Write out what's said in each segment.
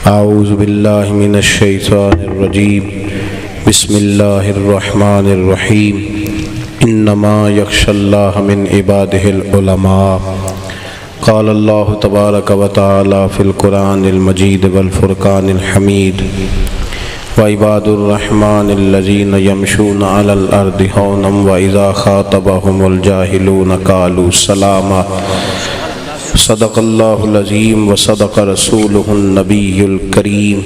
اعوذ باللہ من الشیطان الرجیم بسم اللہ الرحمن الرحیم انما یخشی اللہ من عبادہ العلماء قال اللہ تبارک و تعالی فی القرآن المجید والفرقان الحمید وعباد الرحمن الذین یمشون علی الارض ہونا واذا خاطبهم الجاہلون قالوا سلاما صدق اللہ العظیم وصدق رسولہ النبی الکریم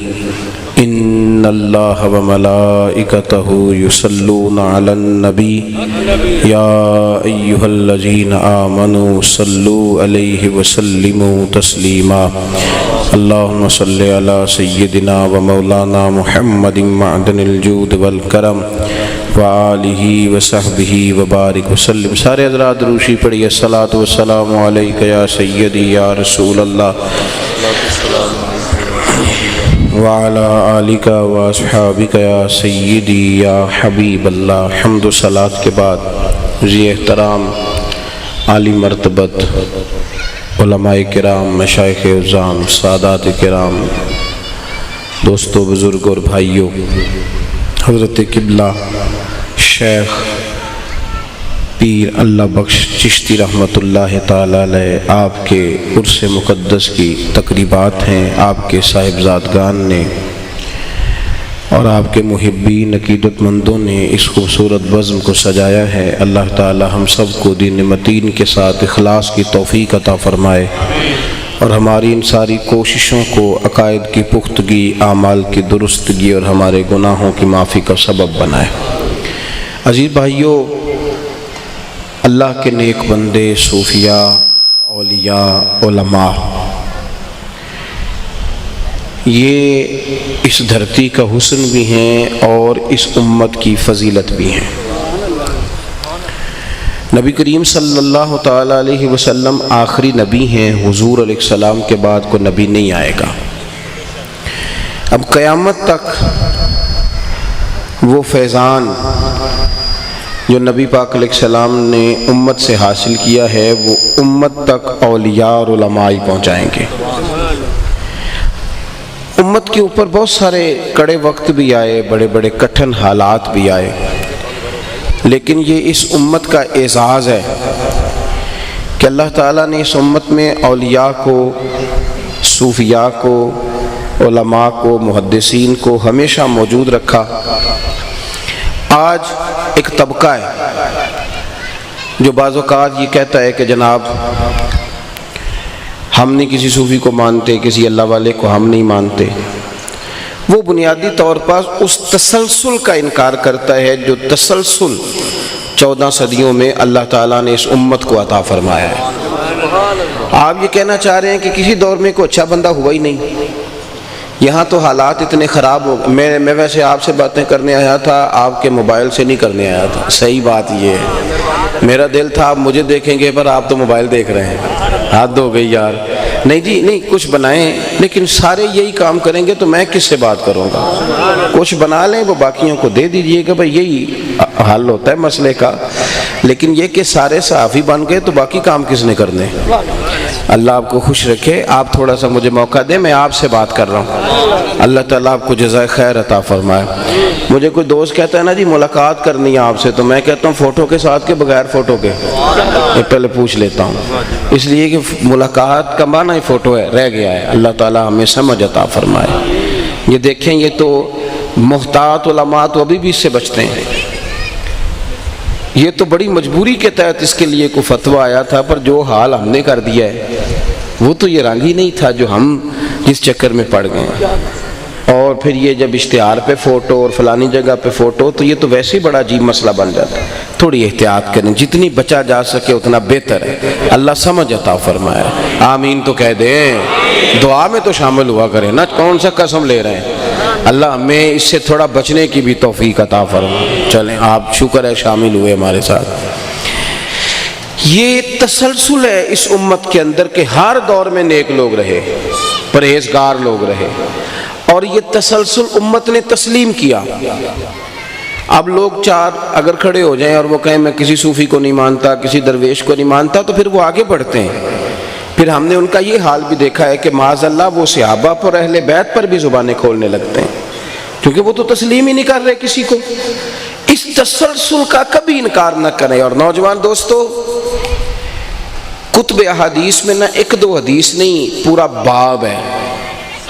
ان اللہ وملائکتہ یصلون علی النبی یا ایہا الذین آمنوا صلوا علیہ وسلموا تسلیما اللہم صلی علی سیدنا ومولانا محمد معدن الجود والکرم وآلہ وصحبہ وبارک وسلم۔ سارے حضرات روشی پڑھیے الصلاۃ والسلام علیک یا سیدی یا رسول اللہ وعلی آلک واصحابک یا سیدی یا حبیب اللہ۔ حمد و صلاۃ کے بعد ذی احترام عالی مرتبت علماء کرام، مشائخ اعظام، سادات کرام، دوستو، بزرگ اور بھائیوں، حضرت قبلہ شیخ پیر اللہ بخش چشتی رحمۃ اللہ تعالی علیہ آپ کے عرس مقدس کی تقریبات ہیں۔ آپ کے صاحبزادگان نے اور آپ کے محبین عقیدت مندوں نے اس خوبصورت بزم کو سجایا ہے۔ اللہ تعالی ہم سب کو دین متین کے ساتھ اخلاص کی توفیق عطا فرمائے اور ہماری ان ساری کوششوں کو عقائد کی پختگی، اعمال کی درستگی اور ہمارے گناہوں کی معافی کا سبب بنائے۔ عزیز بھائیوں، اللہ کے نیک بندے، صوفیاء، اولیاء، علماء، یہ اس دھرتی کا حسن بھی ہیں اور اس امت کی فضیلت بھی ہیں۔ نبی کریم صلی اللہ تعالی علیہ وسلم آخری نبی ہیں۔ حضور علیہ السلام کے بعد کوئی نبی نہیں آئے گا۔ اب قیامت تک وہ فیضان جو نبی پاک علیہ السلام نے امت سے حاصل کیا ہے، وہ امت تک اولیاء اور علماء ہی پہنچائیں گے۔ امت کے اوپر بہت سارے کڑے وقت بھی آئے، بڑے بڑے کٹھن حالات بھی آئے، لیکن یہ اس امت کا اعزاز ہے کہ اللہ تعالیٰ نے اس امت میں اولیاء کو، صوفیاء کو، علماء کو، محدثین کو ہمیشہ موجود رکھا۔ آج ایک طبقہ ہے جو بعض اوقات یہ کہتا ہے کہ جناب ہم نہیں کسی صوفی کو مانتے، کسی اللہ والے کو ہم نہیں مانتے۔ وہ بنیادی طور پر اس تسلسل کا انکار کرتا ہے جو تسلسل 14 صدیوں میں اللہ تعالیٰ نے اس امت کو عطا فرمایا ہے۔ آپ یہ کہنا چاہ رہے ہیں کہ کسی دور میں کوئی اچھا بندہ ہوا ہی نہیں، یہاں تو حالات اتنے خراب ہو۔ میں ویسے آپ سے باتیں کرنے آیا تھا، آپ کے موبائل سے نہیں کرنے آیا تھا۔ صحیح بات یہ ہے، میرا دل تھا آپ مجھے دیکھیں گے، پر آپ تو موبائل دیکھ رہے ہیں۔ حد ہو گئی یار۔ نہیں جی نہیں، کچھ بنائیں، لیکن سارے یہی کام کریں گے تو میں کس سے بات کروں گا؟ کچھ بنا لیں، وہ باقیوں کو دے دیجئے کہ بھائی یہی حل ہوتا ہے مسئلے کا۔ لیکن یہ کہ سارے صحافی بن گئے تو باقی کام کس نے کرنے؟ اللہ آپ کو خوش رکھے۔ آپ تھوڑا سا مجھے موقع دیں، میں آپ سے بات کر رہا ہوں۔ اللہ تعالیٰ آپ کو جزائے خیر عطا فرمائے۔ مجھے کوئی دوست کہتا ہے نا جی ملاقات کرنی ہے آپ سے، تو میں کہتا ہوں فوٹو کے ساتھ کے بغیر فوٹو کے؟ یہ پہلے پوچھ لیتا ہوں، اس لیے کہ ملاقات کا معنی ہی فوٹو ہے، رہ گیا ہے۔ اللہ تعالیٰ ہمیں سمجھ عطا فرمائے۔ یہ دیکھیں، یہ تو محتاط علماء تو ابھی بھی اس سے بچتے ہیں۔ یہ تو بڑی مجبوری کے تحت اس کے لیے کوئی فتویٰ آیا تھا، پر جو حال ہم نے کر دیا ہے وہ تو یہ رنگ ہی نہیں تھا جو ہم جس چکر میں پڑ گئے۔ اور پھر یہ جب اشتہار پہ فوٹو اور فلانی جگہ پہ فوٹو، تو یہ تو ویسے ہی بڑا عجیب مسئلہ بن جاتا ہے۔ تھوڑی احتیاط کریں، جتنی بچا جا سکے اتنا بہتر ہے۔ اللہ سمجھ عطا فرمائے۔ آمین تو کہہ دیں، دعا میں تو شامل ہوا کریں نا، کون سا قسم لے رہے ہیں؟ اللہ ہمیں اس سے تھوڑا بچنے کی بھی توفیق عطا فرمائے۔ چلیں، آپ شکر ہے شامل ہوئے ہمارے ساتھ۔ یہ تسلسل ہے اس امت کے اندر کہ ہر دور میں نیک لوگ رہے، پرہیزگار لوگ رہے، اور یہ تسلسل امت نے تسلیم کیا۔ اب لوگ چار اگر کھڑے ہو جائیں اور وہ کہیں میں کسی صوفی کو نہیں مانتا، کسی درویش کو نہیں مانتا، تو پھر وہ آگے بڑھتے ہیں، پھر ہم نے ان کا یہ حال بھی دیکھا ہے کہ معاذ اللہ وہ صحابہ پر اہل بیت پر بھی زبانیں کھولنے لگتے ہیں، کیونکہ وہ تو تسلیم ہی نہیں کر رہے کسی کو۔ اس تسلسل کا کبھی انکار نہ کریں۔ اور نوجوان دوستو، کتب احادیث میں نہ ایک دو حدیث نہیں، پورا باب ہے،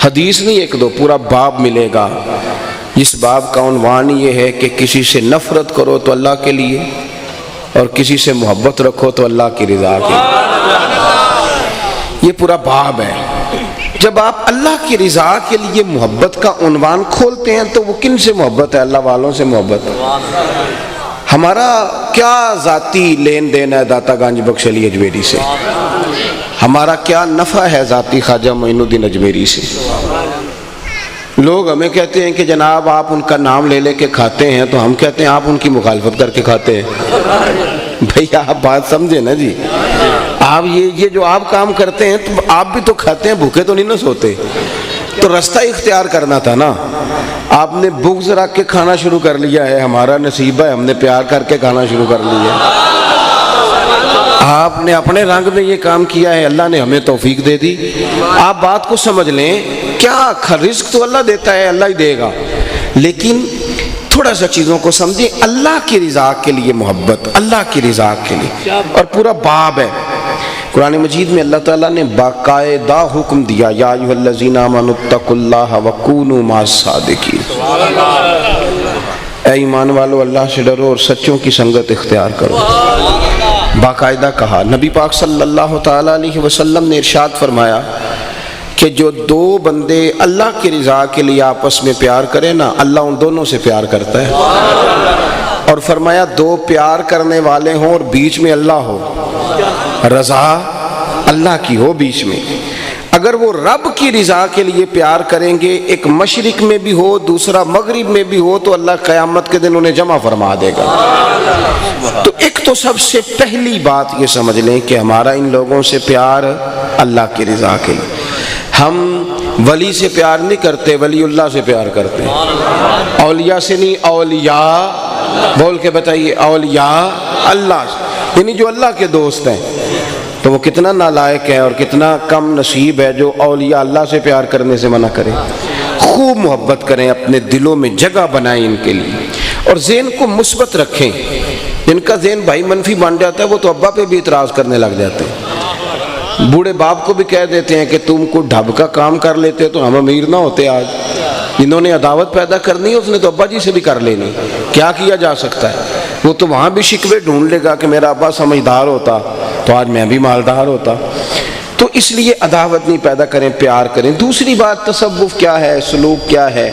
حدیث نہیں ایک دو، پورا باب ملے گا۔ اس باب کا عنوان یہ ہے کہ کسی سے نفرت کرو تو اللہ کے لیے، اور کسی سے محبت رکھو تو اللہ کی رضا کے لیے۔ یہ پورا باب ہے۔ جب آپ اللہ کی رضا کے لیے محبت کا عنوان کھولتے ہیں تو وہ کن سے محبت ہے؟ اللہ والوں سے محبت۔ ہمارا کیا ذاتی لین دین ہے داتا گنج بخش علی اجمیری سے؟ ہمارا کیا نفع ہے ذاتی خواجہ معین الدین اجمیری سے؟ لوگ ہمیں کہتے ہیں کہ جناب آپ ان کا نام لے لے کے کھاتے ہیں، تو ہم کہتے ہیں آپ ان کی مخالفت کر کے کھاتے ہیں۔ بھئی آپ بات سمجھے نا جی، آپ یہ جو آپ کام کرتے ہیں تو آپ بھی تو کھاتے ہیں، بھوکے تو نہیں نہ سوتے، تو رستہ اختیار کرنا تھا نا۔ آپ نے بغض رکھ کے کھانا شروع کر لیا ہے، ہمارا نصیب ہے ہم نے پیار کر کے کھانا شروع کر لیا ہے۔ آپ نے اپنے رنگ میں یہ کام کیا ہے، اللہ نے ہمیں توفیق دے دی۔ آپ بات کو سمجھ لیں، کیا رزق تو اللہ دیتا ہے، اللہ ہی دے گا، لیکن تھوڑا سا چیزوں کو سمجھیں۔ اللہ کی رضا کے لیے محبت، اللہ کی رضا کے لیے، اور پورا باب ہے قرآن مجید میں۔ اللہ تعالیٰ نے باقاعدہ حکم دیا، یا ایھا الذین آمنوا اتقوا اللہ وکونوا مع الصادقین، اے ایمان والو اللہ سے ڈرو اور سچوں کی سنگت اختیار کرو۔ باقاعدہ کہا۔ نبی پاک صلی اللہ تعالیٰ علیہ وسلم نے ارشاد فرمایا کہ جو دو بندے اللہ کی رضا کے لیے آپس میں پیار کریں نا، اللہ ان دونوں سے پیار کرتا ہے۔ اور فرمایا دو پیار کرنے والے ہوں اور بیچ میں اللہ ہو، رضا اللہ کی ہو بیچ میں، اگر وہ رب کی رضا کے لیے پیار کریں گے، ایک مشرق میں بھی ہو دوسرا مغرب میں بھی ہو، تو اللہ قیامت کے دن انہیں جمع فرما دے گا۔ تو ایک تو سب سے پہلی بات یہ سمجھ لیں کہ ہمارا ان لوگوں سے پیار اللہ کی رضا کے لیے۔ ہم ولی سے پیار نہیں کرتے، ولی اللہ سے پیار کرتے ہیں۔ اولیاء سے نہیں، اولیاء بول کے بتائیے، اولیاء اللہ سے، یعنی جو اللہ کے دوست ہیں۔ تو وہ کتنا نالائق ہے اور کتنا کم نصیب ہے جو اولیاء اللہ سے پیار کرنے سے منع کرے۔ خوب محبت کریں، اپنے دلوں میں جگہ بنائیں ان کے لیے، اور ذہن کو مثبت رکھیں۔ جن کا ذہن بھائی منفی بن جاتا ہے وہ تو ابا پہ بھی اعتراض کرنے لگ جاتے ہیں، بوڑھے باپ کو بھی کہہ دیتے ہیں کہ تم کو ڈھب کا کام کر لیتے تو ہم امیر نہ ہوتے آج۔ جنہوں نے عداوت پیدا کرنی ہے اس نے تو ابا جی سے بھی کر لینی، کیا کیا جا سکتا ہے؟ وہ تو وہاں بھی شکوے ڈھونڈ لے گا کہ میرا ابا سمجھدار ہوتا تو آج میں بھی مالدار ہوتا۔ تو اس لیے عداوت نہیں پیدا کریں، پیار کریں۔ دوسری بات، تصوف کیا ہے، سلوک کیا ہے،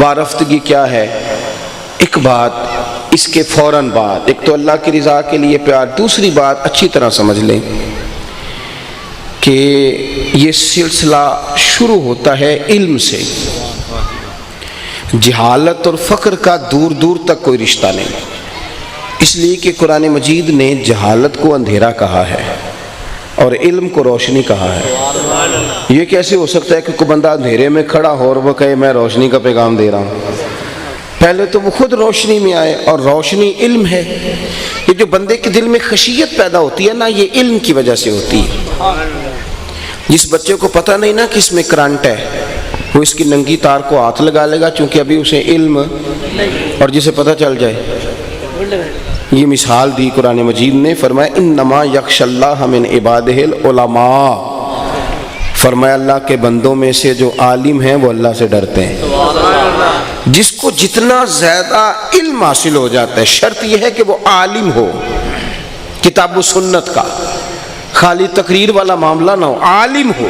وارفتگی کیا ہے۔ ایک بات اس کے فوراً بعد، ایک تو اللہ کی رضا کے لیے پیار، دوسری بات اچھی طرح سمجھ لیں کہ یہ سلسلہ شروع ہوتا ہے علم سے۔ جہالت اور فقر کا دور دور تک کوئی رشتہ نہیں، اس لیے کہ قرآن مجید نے جہالت کو اندھیرا کہا ہے اور علم کو روشنی کہا ہے۔ یہ کیسے ہو سکتا ہے کہ کوئی بندہ اندھیرے میں کھڑا ہو اور وہ کہے میں روشنی کا پیغام دے رہا ہوں؟ پہلے تو وہ خود روشنی میں آئے، اور روشنی علم ہے۔ یہ جو بندے کے دل میں خشیت پیدا ہوتی ہے نا، یہ علم کی وجہ سے ہوتی ہے۔ جس بچے کو پتہ نہیں نا کہ اس میں کرنٹ ہے، وہ اس کی ننگی تار کو ہاتھ لگا لے گا، چونکہ ابھی اسے علم، اور جسے پتہ چل جائے۔ یہ مثال دی قرآن مجید نے، فرمایا انما یخشی اللہ من عبادہ العلماء، فرمایا اللہ کے بندوں میں سے جو عالم ہیں وہ اللہ سے ڈرتے ہیں۔ جس کو جتنا زیادہ علم حاصل ہو جاتا ہے، شرط یہ ہے کہ وہ عالم ہو، کتاب و سنت کا، خالی تقریر والا معاملہ نہ ہو، عالم ہو،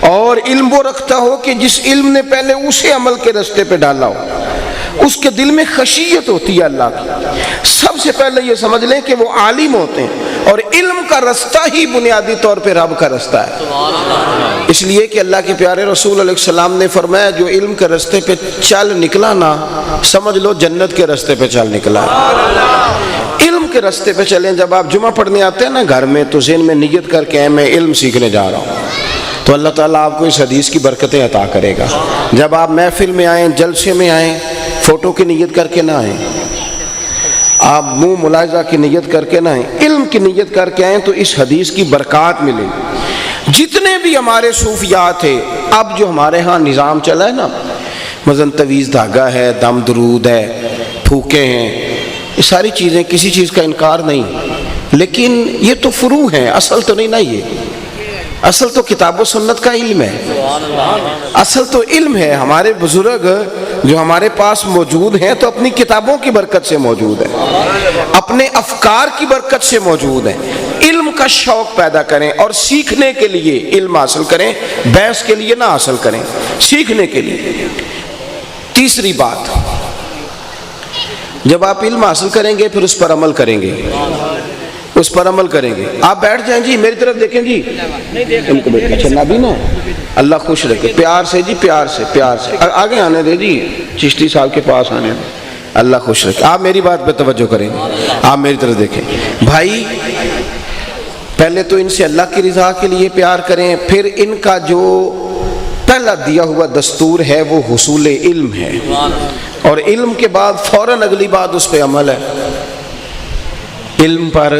اور علم وہ رکھتا ہو کہ جس علم نے پہلے اسے عمل کے راستے پہ ڈالا ہو، اس کے دل میں خشیت ہوتی ہے اللہ کی۔ سب سے پہلے یہ سمجھ لیں کہ وہ عالم ہوتے ہیں، اور علم کا رستہ ہی بنیادی طور پہ رب کا رستہ ہے۔ اس لیے کہ اللہ کے پیارے رسول علیہ السلام نے فرمایا جو علم کے راستے پہ چل نکلا نا، سمجھ لو جنت کے راستے پہ چل نکلا۔ علم کے راستے پہ چلیں۔ جب آپ جمعہ پڑھنے آتے ہیں نا گھر میں، تو ذہن میں نیت کر کے میں علم سیکھنے جا رہا ہوں، تو اللہ تعالیٰ آپ کو اس حدیث کی برکتیں عطا کرے گا۔ جب آپ محفل میں آئیں، جلسے میں آئیں، فوٹو کی نیت کر کے نہ آئیں، آپ منہ ملاحظہ کی نیت کر کے نہ آئیں، علم کی نیت کر کے آئیں تو اس حدیث کی برکات ملے گی۔ جتنے بھی ہمارے صوفیات تھے، اب جو ہمارے ہاں نظام چلا ہے نا، مثلاً تویز دھاگا ہے، دم درود ہے، پھوکے ہیں، یہ ساری چیزیں، کسی چیز کا انکار نہیں، لیکن یہ تو فروع ہیں، اصل تو نہیں نا۔ یہ اصل تو کتاب و سنت کا علم ہے، اصل تو علم ہے۔ ہمارے بزرگ جو ہمارے پاس موجود ہیں تو اپنی کتابوں کی برکت سے موجود ہیں، اپنے افکار کی برکت سے موجود ہیں۔ علم کا شوق پیدا کریں اور سیکھنے کے لیے علم حاصل کریں، بحث کے لیے نہ حاصل کریں، سیکھنے کے لیے۔ تیسری بات، جب آپ علم حاصل کریں گے پھر اس پر عمل کریں گے، اس پر عمل کریں گے۔ آپ بیٹھ جائیں جی، میری طرف دیکھیں جی، ان کو بیٹھ اچھا نبی نا، اللہ خوش رکھے، پیار سے جی، پیار سے، پیار سے آگے آنے دے جی، چشتی صاحب کے پاس آنے دے، اللہ خوش رکھے۔ آپ میری بات پہ توجہ کریں، آپ میری طرف دیکھیں۔ بھائی پہلے تو ان سے اللہ کی رضا کے لیے پیار کریں، پھر ان کا جو پہلا دیا ہوا دستور ہے وہ حصول علم ہے، اور علم کے بعد فوراً اگلی بات اس پہ عمل ہے۔ علم پر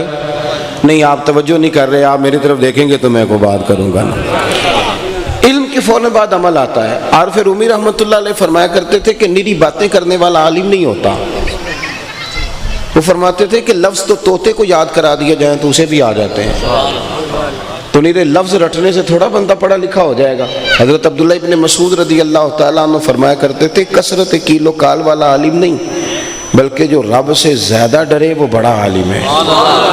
نہیں، آپ توجہ نہیں کر رہے، آپ میری طرف دیکھیں گے تو میں کو بات کروں گا نا۔ علم کے فوراً بعد عمل آتا ہے۔ عارف رومی رحمۃ اللہ علیہ فرمایا کرتے تھے کہ نری باتیں کرنے والا عالم نہیں ہوتا۔ وہ فرماتے تھے کہ لفظ تو طوطے کو یاد کرا دیا جائے تو اسے بھی آ جاتے ہیں، تو نیرے لفظ رٹنے سے تھوڑا بندہ پڑھا لکھا ہو جائے گا۔ حضرت عبداللہ ابن مسعود رضی اللہ تعالیٰ عنہ فرمایا کرتے تھے کثرت کیلو کال والا عالم نہیں، بلکہ جو رب سے زیادہ ڈرے وہ بڑا عالم ہے۔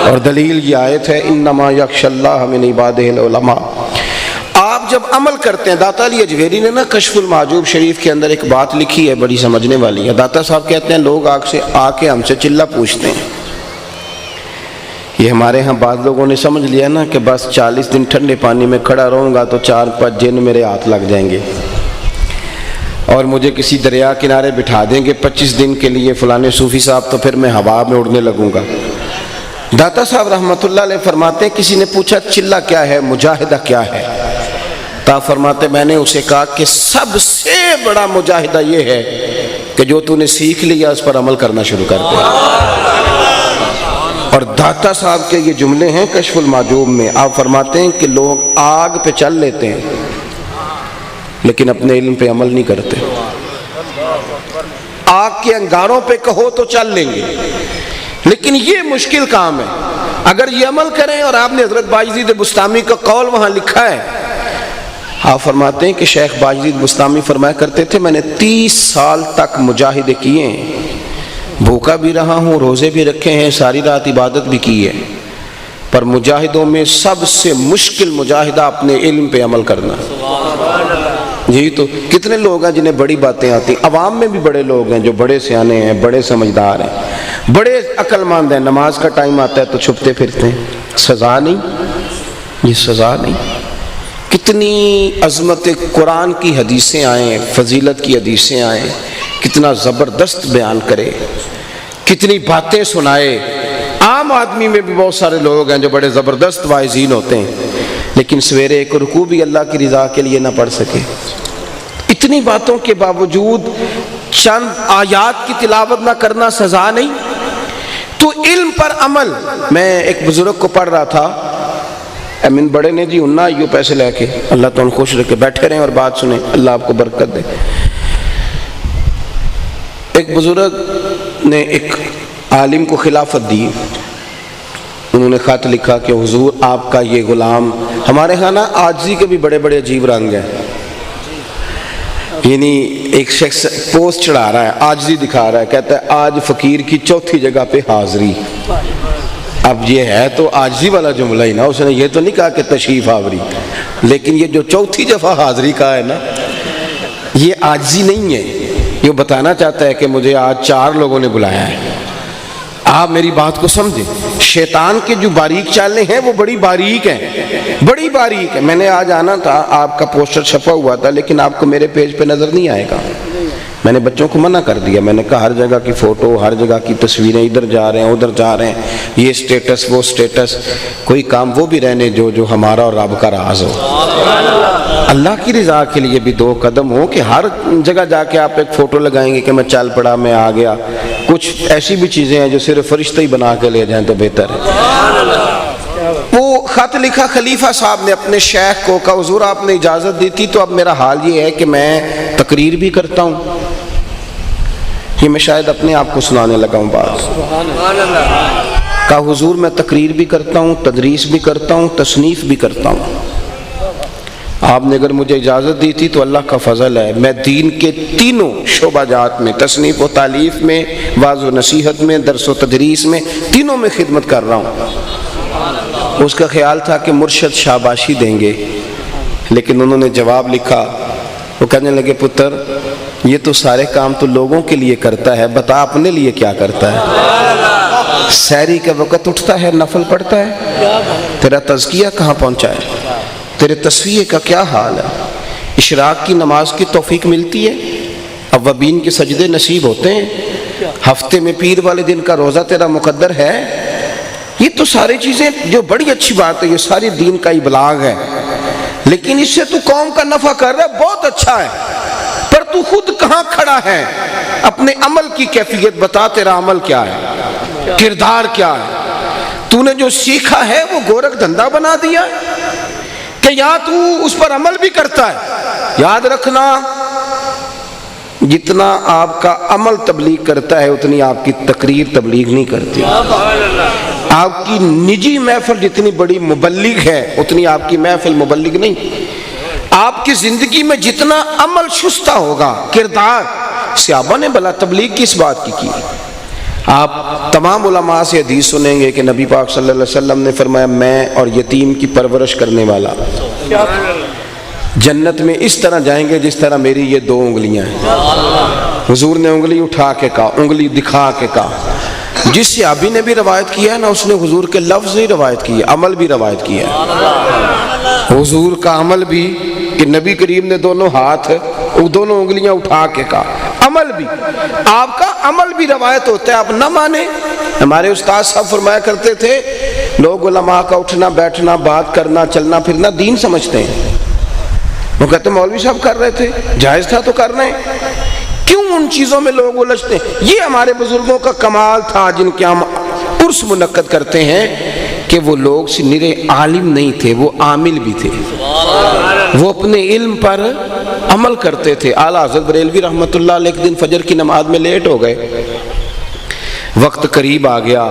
اور دلیل یہ آیت ہے انما یخشی اللہ من عبادہ العلماء۔ آپ جب عمل کرتے ہیں، داتا علی اجویری نے نا کشف المحجوب شریف کے اندر ایک بات لکھی ہے بڑی سمجھنے والی ہے۔ داتا صاحب کہتے ہیں لوگ آ کے ہم سے چلہ پوچھتے ہیں، یہ ہمارے ہاں بعض لوگوں نے سمجھ لیا نا کہ بس 40 دن ٹھنڈے پانی میں کھڑا رہوں گا تو 4-5 جن میرے ہاتھ لگ جائیں گے، اور مجھے کسی دریا کنارے بٹھا دیں گے 25 دن کے لیے فلانے صوفی صاحب، تو پھر میں ہوا میں اڑنے لگوں گا۔ داتا صاحب رحمۃ اللہ علیہ فرماتے ہیں کسی نے پوچھا چلہ کیا ہے، مجاہدہ کیا ہے؟ تا فرماتے میں نے اسے کہا کہ سب سے بڑا مجاہدہ یہ ہے کہ جو تو نے سیکھ لیا اس پر عمل کرنا شروع کر دے۔ اور داتا صاحب کے یہ جملے ہیں کشف المحجوب میں، آپ فرماتے ہیں کہ لوگ آگ پہ چل لیتے ہیں لیکن اپنے علم پہ عمل نہیں کرتے۔ آگ کے انگاروں پہ کہو تو چل لیں گے، لیکن یہ مشکل کام ہے۔ اگر یہ عمل کریں، اور آپ نے حضرت باجزید بسطامی کا قول وہاں لکھا ہے، آپ فرماتے ہیں کہ شیخ باجزید بسطامی فرمایا کرتے تھے میں نے 30 سال تک مجاہدے کیے ہیں، بھوکا بھی رہا ہوں، روزے بھی رکھے ہیں، ساری رات عبادت بھی کی ہے، پر مجاہدوں میں سب سے مشکل مجاہدہ اپنے علم پہ عمل کرنا۔ جی تو کتنے لوگ ہیں جنہیں بڑی باتیں آتی، عوام میں بھی بڑے لوگ ہیں جو بڑے سیانے ہیں، بڑے سمجھدار ہیں، بڑے عقل مند ہیں، نماز کا ٹائم آتا ہے تو چھپتے پھرتے ہیں۔ سزا نہیں، یہ سزا نہیں۔ کتنی عظمت قرآن کی حدیثیں آئیں، فضیلت کی حدیثیں آئیں، کتنا زبردست بیان کرے، کتنی باتیں سنائے۔ عام آدمی میں بھی بہت سارے لوگ ہیں جو بڑے زبردست واعظین ہوتے ہیں، لیکن سویرے ایک رکوع بھی اللہ کی رضا کے لیے نہ پڑھ سکے۔ اتنی باتوں کے باوجود چند آیات کی تلاوت نہ کرنا سزا نہیں؟ تو علم پر عمل۔ میں ایک بزرگ کو پڑھ رہا تھا، امین بڑے نے جی انہا یوں پیسے لے کے، اللہ تو ان خوش رکھے، بیٹھے رہیں اور بات سنیں، اللہ آپ کو برکت دے۔ ایک بزرگ نے ایک عالم کو خلافت دی، انہوں نے خط لکھا کہ حضور آپ کا یہ غلام، ہمارے ہاں نا عاجزی کے بھی بڑے بڑے عجیب رنگ ہیں، یعنی ایک شخص پوسٹ چڑھا رہا ہے، عاجزی دکھا رہا ہے، کہتا ہے آج فقیر کی 4تھی جگہ پہ حاضری۔ اب یہ ہے تو عاجزی والا جملہ ہی نا، اس نے یہ تو نہیں کہا کہ تشریف آوری، لیکن یہ جو 4تھی دفعہ حاضری کا ہے نا، یہ عاجزی نہیں ہے، یہ بتانا چاہتا ہے کہ مجھے آج 4 لوگوں نے بلایا ہے۔ آپ میری بات کو سمجھیں، شیطان کے جو باریک چالیں ہیں وہ بڑی باریک ہیں، بڑی باریک ہے۔ میں نے آج آنا تھا، آپ کا پوسٹر چھپا ہوا تھا، لیکن آپ کو میرے پیج پہ نظر نہیں آئے گا۔ میں نے بچوں کو منع کر دیا، میں نے کہا ہر جگہ کی فوٹو، ہر جگہ کی تصویریں، ادھر جا رہے ہیں ادھر جا رہے ہیں، یہ سٹیٹس وہ سٹیٹس، کوئی کام وہ بھی رہنے جو ہمارا اور رب کا راز ہو، اللہ کی رضا کے لیے بھی 2 قدم ہو، کہ ہر جگہ جا کے آپ ایک فوٹو لگائیں گے کہ میں چل پڑا، میں آ گیا، کچھ ایسی بھی چیزیں ہیں جو صرف فرشتے ہی بنا کے لے جائیں تو بہتر ہے۔ وہ خط لکھا خلیفہ صاحب نے اپنے شیخ کو، کہا حضور آپ نے اجازت دی تھی تو اب میرا حال یہ ہے کہ میں تقریر بھی کرتا ہوں۔ یہ میں شاید اپنے آپ کو سنانے لگا ہوں بات۔ کہا حضور میں تقریر بھی کرتا ہوں، تدریس بھی کرتا ہوں، تصنیف بھی کرتا ہوں۔ آپ نے اگر مجھے اجازت دی تھی تو اللہ کا فضل ہے، میں دین کے تینوں شعبہ جات میں، تصنیف و تالیف میں، واعظ و نصیحت میں، درس و تدریس میں، تینوں میں خدمت کر رہا ہوں۔ اس کا خیال تھا کہ مرشد شاباشی دیں گے، لیکن انہوں نے جواب لکھا، وہ کہنے لگے پتر یہ تو سارے کام تو لوگوں کے لیے کرتا ہے، بتا اپنے لیے کیا کرتا ہے؟ سحری کے وقت اٹھتا ہے، نفل پڑھتا ہے، تیرا تزکیہ کہاں پہنچا ہے؟ تیرے تصفیہ کا کیا حال ہے؟ اشراق کی نماز کی توفیق ملتی ہے؟ اوابین کے سجدے نصیب ہوتے ہیں؟ ہفتے میں پیر والے دن کا روزہ تیرا مقدر ہے؟ یہ تو ساری چیزیں جو بڑی اچھی بات ہے، یہ ساری دین کا ابلاغ ہے، لیکن اس سے تو قوم کا نفع کر رہا ہے، بہت اچھا ہے، پر تو خود کہاں کھڑا ہے؟ اپنے عمل کی کیفیت بتا، تیرا عمل کیا ہے، کردار کیا ہے؟ تو نے جو سیکھا ہے وہ گورکھ دھندا بنا دیا کہ یا تو اس پر عمل بھی کرتا ہے؟ یاد رکھنا، جتنا آپ کا عمل تبلیغ کرتا ہے اتنی آپ کی تقریر تبلیغ نہیں کرتی۔ آپ کی نجی محفل جتنی بڑی مبلغ ہے اتنی آپ کی محفل مبلغ نہیں۔ آپ کی زندگی میں جتنا عمل شستہ ہوگا، کردار، صحابہ نے بلا تبلیغ کس بات کی؟ آپ تمام علماء سے حدیث سنیں گے کہ نبی پاک صلی اللہ علیہ وسلم نے فرمایا میں اور یتیم کی پرورش کرنے والا جنت میں اس طرح جائیں گے جس طرح میری یہ دو انگلیاں ہیں۔ حضور نے انگلی اٹھا کے کہا، انگلی دکھا کے کہا۔ جس صحابی نے بھی روایت کیا ہے نا، اس نے حضور کے لفظ نہیں روایت کیے، عمل بھی روایت کیا ہے۔ حضور کا عمل بھی کہ نبی کریم نے دونوں ہاتھ، دونوں انگلیاں اٹھا کے کہا، عمل بھی، آپ کا عمل بھی روایت ہوتا ہے، آپ نہ مانیں۔ ہمارے استاد صاحب فرمایا کرتے تھے لوگ علماء کا اٹھنا بیٹھنا، بات کرنا، چلنا پھرنا دین سمجھتے ہیں۔ وہ کہتے ہیں مولوی صاحب کر رہے تھے، جائز تھا تو کرنا ہے، کیوں ان چیزوں میں لوگ الجھتے ہیں؟ یہ ہمارے بزرگوں کا کمال تھا جن کے ہم عرس منعقد کرتے ہیں کہ وہ لوگ نرے عالم نہیں تھے، وہ عامل بھی تھے، وہ اپنے علم پر عمل کرتے تھے۔ اعلیٰ حضرت بریلوی رحمۃ اللہ علیہ ایک دن فجر کی نماز میں لیٹ ہو گئے، وقت قریب آ گیا،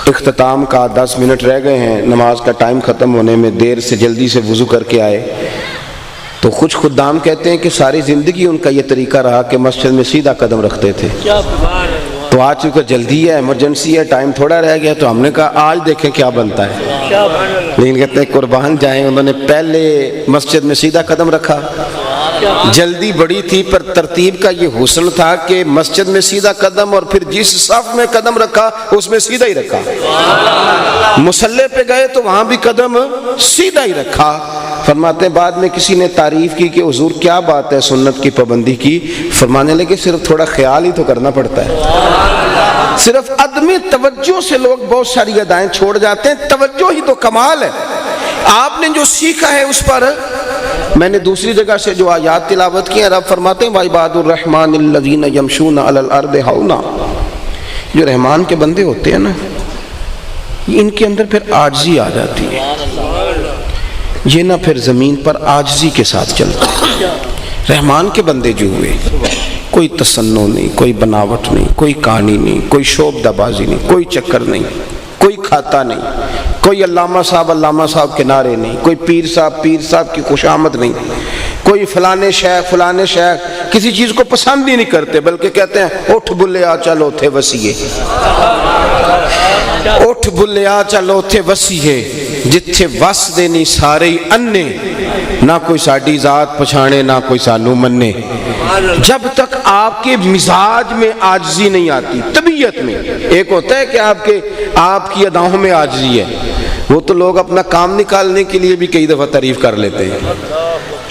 اختتام کا 10 منٹ رہ گئے ہیں، نماز کا ٹائم ختم ہونے میں دیر سے جلدی سے وضو کر کے آئے تو کچھ خدام کہتے ہیں کہ ساری زندگی ان کا یہ طریقہ رہا کہ مسجد میں سیدھا قدم رکھتے تھے۔ تو آج چونکہ جلدی ہے، ایمرجنسی ہے، ٹائم تھوڑا رہ گیا، تو ہم نے کہا آج دیکھیں کیا بنتا ہے۔ لیکن کہتے ہیں قربان جائیں، انہوں نے پہلے مسجد میں سیدھا قدم رکھا، جلدی بڑی تھی پر ترتیب کا یہ حسن تھا کہ مسجد میں سیدھا قدم اور پھر جس صف میں قدم رکھا اس میں سیدھا ہی رکھا، مصلی پہ گئے تو وہاں بھی قدم سیدھا ہی رکھا۔ فرماتے ہیں بعد میں کسی نے تعریف کی کہ حضور کیا بات ہے سنت کی پابندی کی؟ فرمانے لگے صرف تھوڑا خیال ہی تو کرنا پڑتا ہے، صرف عدم توجہ سے لوگ بہت ساری ادائیں چھوڑ جاتے ہیں، توجہ ہی تو کمال ہے۔ آپ نے جو سیکھا ہے اس پر، میں نے دوسری جگہ سے جو آیات تلاوت کی ہیں، رب فرماتے ہیں وَعِبَادُ الرَّحْمَنِ الَّذِينَ يَمْشُونَ عَلَى الْأَرْضِ هَوْنًا، جو رحمان کے بندے ہوتے ہیں نا، ان کے اندر پھر عاجزی آ جاتی ہے، یہ نہ پھر زمین پر عاجزی کے ساتھ چلتا ہے۔ رحمان کے بندے جو ہوئے، کوئی تصنع نہیں، کوئی بناوٹ نہیں، کوئی کہانی نہیں، کوئی شعبدہ بازی نہیں، کوئی چکر نہیں، کوئی کھاتا نہیں، کوئی علامہ صاحب کے نعرے نہیں، کوئی پیر صاحب کی خوشامد نہیں، کوئی فلانے شیخ کسی چیز کو پسند ہی نہیں کرتے، بلکہ کہتے ہیں اٹھ بلیا چلو تھے وسیعے، اٹھ بلیا چلو تھے وسیعے، جتھے وس دینی سارے انے، نہ کوئی ساڈی ذات پچھانے نہ کوئی سانو منے۔ جب تک آپ کے مزاج میں عاجزی نہیں آتی، طبیعت میں، ایک ہوتا ہے کہ آپ کی اداؤں میں عاجزی ہے، وہ تو لوگ اپنا کام نکالنے کے لیے بھی کئی دفعہ تعریف کر لیتے ہیں،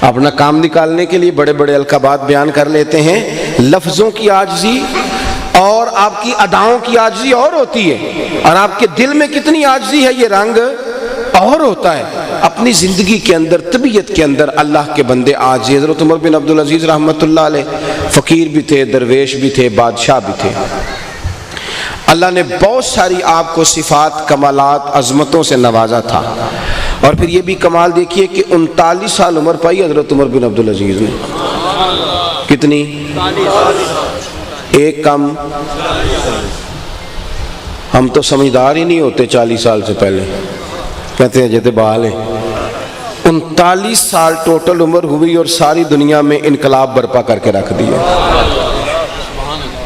اپنا کام نکالنے کے لیے بڑے بڑے القابات بیان کر لیتے ہیں۔ لفظوں کی عاجزی اور آپ کی اداؤں کی عاجزی اور ہوتی ہے، اور آپ کے دل میں کتنی عاجزی ہے یہ رنگ اور ہوتا ہے۔ اپنی زندگی کے اندر طبیعت کے اندر اللہ کے بندے آج حضرت عمر بن عبدالعزیز رحمۃ اللہ علیہ فقیر بھی تھے، درویش بھی تھے، بادشاہ بھی تھے. اللہ نے بہت ساری آپ کو صفات، کمالات، عظمتوں سے نوازا تھا. اور پھر یہ بھی کمال دیکھیے کہ 39 سال عمر پائی حضرت عمر بن عبدالعزیز نے. کتنی؟ ایک کم. ہم تو سمجھدار ہی نہیں ہوتے 40 سال سے پہلے، کہتے ہیں جیتے بال ہیں. 39 سال ٹوٹل عمر ہوئی اور ساری دنیا میں انقلاب برپا کر کے رکھ دیا.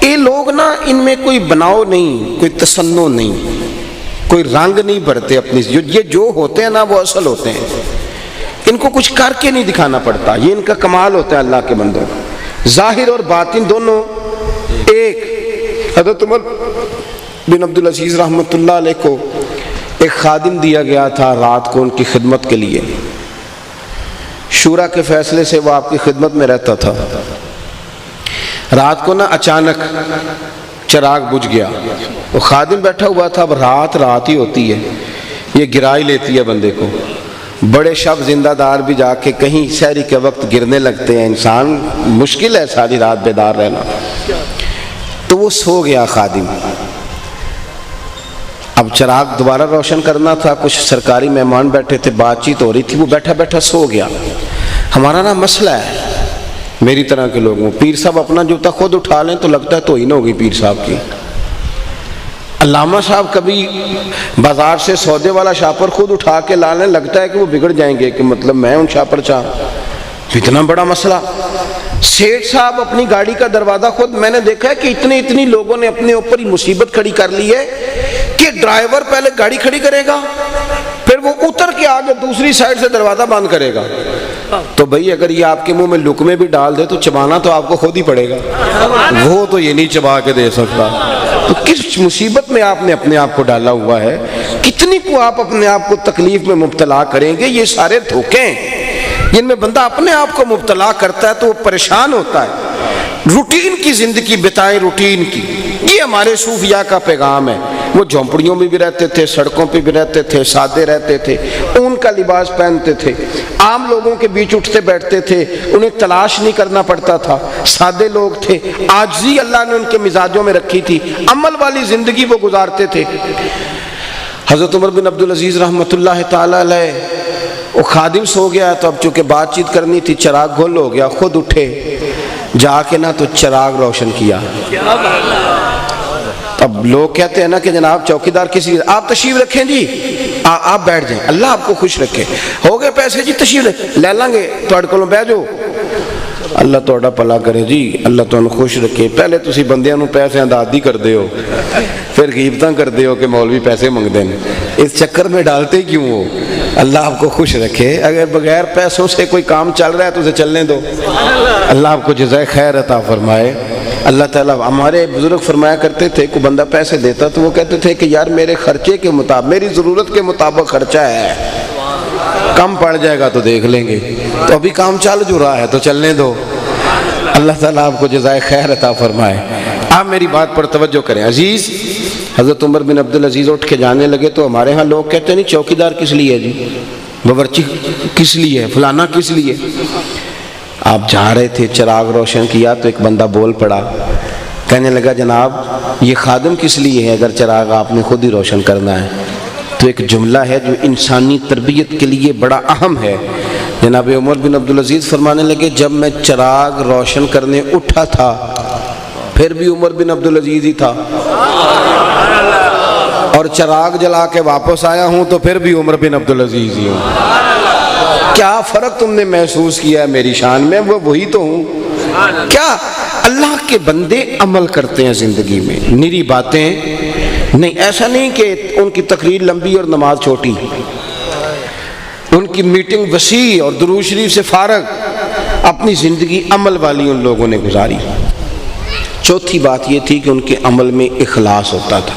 یہ لوگ نا، ان میں کوئی بناؤ نہیں، کوئی تصنع نہیں، کوئی رنگ نہیں بھرتے اپنی. یہ جو ہوتے ہیں نا وہ اصل ہوتے ہیں. ان کو کچھ کر کے نہیں دکھانا پڑتا. یہ ان کا کمال ہوتا ہے اللہ کے بندوں. ظاہر اور باطن دونوں ایک. حضرت عمر بن عبدالعزیز رحمۃ اللہ علیہ کو ایک خادم دیا گیا تھا رات کو ان کی خدمت کے لیے. شورا کے فیصلے سے وہ آپ کی خدمت میں رہتا تھا. رات کو نا اچانک چراغ بجھ گیا. وہ خادم بیٹھا ہوا تھا. اب رات ہی ہوتی ہے، یہ گرا ہی لیتی ہے بندے کو. بڑے شب زندہ دار بھی جا کے کہیں سحری کے وقت گرنے لگتے ہیں. انسان مشکل ہے ساری رات بیدار رہنا. تو وہ سو گیا خادم. اب چراغ دوبارہ روشن کرنا تھا. کچھ سرکاری مہمان بیٹھے تھے، بات چیت ہو رہی تھی. وہ بیٹھا بیٹھا سو گیا. ہمارا نا مسئلہ ہے میری طرح کے لوگوں، پیر صاحب اپنا جوتا خود اٹھا لیں تو لگتا ہے توہین ہوگی پیر صاحب کی. علامہ صاحب کبھی بازار سے سودے والا شاپر خود اٹھا کے لا لیں، لگتا ہے کہ وہ بگڑ جائیں گے، کہ مطلب میں ان شاپر چاہ. اتنا بڑا مسئلہ. سیٹھ صاحب اپنی گاڑی کا دروازہ خود، میں نے دیکھا ہے کہ اتنی لوگوں نے اپنے اوپر ہی مصیبت کھڑی کر لی ہے کہ ڈرائیور پہلے گاڑی کھڑی کرے گا، پھر وہ اتر کے آگے دوسری سائڈ سے دروازہ بند کرے گا. تو بھئی اگر یہ آپ کے منہ میں لقمے بھی ڈال دے تو چبانا تو آپ کو خود ہی پڑے گا. وہ تو یہ نہیں چبا کے دے سکتا. تو کس مصیبت میں آپ نے اپنے آپ کو ڈالا ہوا ہے، کتنی کو آپ اپنے آپ کو تکلیف میں مبتلا کریں گے. یہ سارے دھوکے ہیں جن میں بندہ اپنے آپ کو مبتلا کرتا ہے تو وہ پریشان ہوتا ہے. روٹین کی زندگی بتائیں، روٹین کی. یہ ہمارے صوفیاء کا پیغام ہے. وہ جھونپڑیوں میں بھی رہتے تھے، سڑکوں پہ بھی رہتے تھے، سادے رہتے تھے، اون کا لباس پہنتے تھے، عام لوگوں کے بیچ اٹھتے بیٹھتے تھے، انہیں تلاش نہیں کرنا پڑتا تھا، سادے لوگ تھے. عاجزی اللہ نے ان کے مزاجوں میں رکھی تھی، عمل والی زندگی وہ گزارتے تھے. حضرت عمر بن عبدالعزیز رحمۃ اللہ تعالی علیہ، وہ خادم سو گیا تو اب چونکہ بات چیت کرنی تھی، چراغ گل ہو گیا. خود اٹھے جا کے نا تو چراغ روشن کیا. اب لوگ کہتے ہیں نا کہ جناب چوکیدار کسی، آپ تشریف رکھیں جی، آپ بیٹھ جائیں، اللہ آپ کو خوش رکھے. ہو گئے پیسے جی، تشریف لے لیں گے تھوڑے کولوں، بیٹھ جاؤ. اللہ تھوڑا بھلا کرے جی، اللہ تمہیں خوش رکھے. پہلے تسی بندیاں نوں پیسے دادی کردے ہو، پھر غیبتاں کردے ہو کہ مولوی پیسے منگدے ہیں. اس چکر میں ڈالتے کیوں ہو؟ اللہ آپ کو خوش رکھے. اگر بغیر پیسوں سے کوئی کام چل رہا ہے تو اسے چلنے دو. اللہ آپ کو جزائے خیر عطا فرمائے. اللہ تعالیٰ، ہمارے بزرگ فرمایا کرتے تھے کہ بندہ پیسے دیتا تو وہ کہتے تھے کہ یار میرے خرچے کے مطابق، میری ضرورت کے مطابق خرچہ ہے، کم پڑ جائے گا تو دیکھ لیں گے. تو ابھی کام چل جو رہا ہے تو چلنے دو. اللہ تعالیٰ آپ کو جزائے خیر عطا فرمائے. آپ میری بات پر توجہ کریں عزیز. حضرت عمر بن عبدالعزیز اٹھ کے جانے لگے تو ہمارے ہاں لوگ کہتے ہیں نہیں چوکیدار کس لیے ہے جی، باورچی کس لیے ہے، فلانا کس لیے. آپ جا رہے تھے، چراغ روشن کیا تو ایک بندہ بول پڑا، کہنے لگا جناب یہ خادم کس لیے ہے اگر چراغ آپ نے خود ہی روشن کرنا ہے. تو ایک جملہ ہے جو انسانی تربیت کے لیے بڑا اہم ہے. جناب عمر بن عبدالعزیز فرمانے لگے جب میں چراغ روشن کرنے اٹھا تھا پھر بھی عمر بن عبدالعزیز ہی تھا، اور چراغ جلا کے واپس آیا ہوں تو پھر بھی عمر بن عبدالعزیز ہی ہوں. کیا فرق تم نے محسوس کیا ہے میری شان میں؟ وہ وہی تو ہوں. کیا اللہ کے بندے عمل کرتے ہیں زندگی میں، نری باتیں نہیں. ایسا نہیں کہ ان کی تقریر لمبی اور نماز چھوٹی، ان کی میٹنگ وسیع اور درود شریف سے فارغ. اپنی زندگی عمل والی ان لوگوں نے گزاری. چوتھی بات یہ تھی کہ ان کے عمل میں اخلاص ہوتا تھا.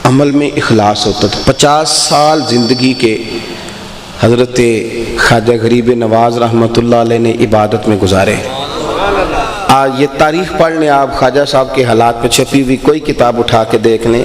عمل میں اخلاص ہوتا تھا. 50 سال زندگی کے حضرت خواجہ غریب نواز رحمۃ اللہ علیہ نے عبادت میں گزارے. آج یہ تاریخ پڑھ لیں آپ، خواجہ صاحب کے حالات پہ چھپی ہوئی کوئی کتاب اٹھا کے دیکھ لیں،